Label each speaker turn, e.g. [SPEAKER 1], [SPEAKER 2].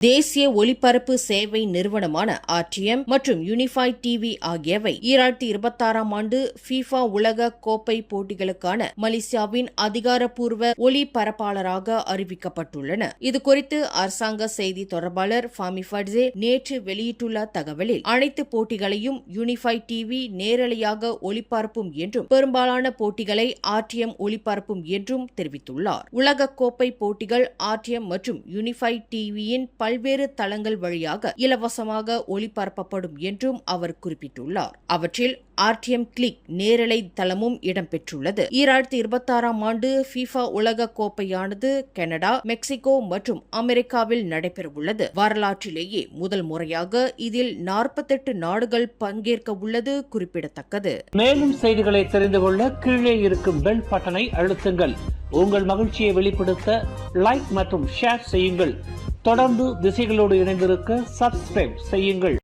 [SPEAKER 1] தேசிய ஒலிபரப்பு சேவை நிறுவனமான ஆர்டிஎம் மற்றும் யூனிஃபை டிவி ஆகியவை 2026ஆம் ஆண்டு FIFA உலக கோப்பை போட்டிகளுக்கான மலேசியாவின் அதிகாரப்பூர்வ ஒலிபரப்பாளராக அறிவிக்கப்பட்டுள்ளன. இதுகுறித்து அரசாங்க செய்தி தொடர்பாளர் ஃபாமி ஃபட்சே நேற்று வெளியிட்டுள்ள தகவலில், அனைத்து போட்டிகளையும் யூனிஃபை டிவி நேரலையாக ஒளிபரப்பும் என்றும் பெரும்பாலான போட்டிகளை ஆர்டிஎம் ஒளிபரப்பும் என்றும் தெரிவித்துள்ளார். உலக கோப்பை போட்டிகள் ஆர்டிஎம் மற்றும் யூனிஃபை டிவியின் பல்வேறு தளங்கள் வழியாக இலவசமாக ஒளிபரப்பப்படும் என்றும் அவர் குறிப்பிட்டுள்ளார். அவற்றில் ஆர்டிஎம் கிளிக் நேரலை தளமும் இடம்பெற்றுள்ளது. 2026ஆம் ஆண்டு FIFA உலக கோப்பையானது கனடா, மெக்சிகோ மற்றும் அமெரிக்காவில் நடைபெறவுள்ளது. வரலாற்றிலேயே முதல் முறையாக இதில் 48 நாடுகள் பங்கேற்க உள்ளது குறிப்பிடத்தக்கது.
[SPEAKER 2] மேலும் செய்திகளை தெரிந்து கொள்ள கீழே இருக்கும் பெல் பட்டனை அழுத்துங்கள். உங்கள் மகிழ்ச்சியை வெளிப்படுத்த லைக் மற்றும் ஷேர் செய்யுங்கள். தொடர்ந்து திசைகளோடு இணைந்திருக்க சப்ஸ்கிரைப் செய்யுங்கள்.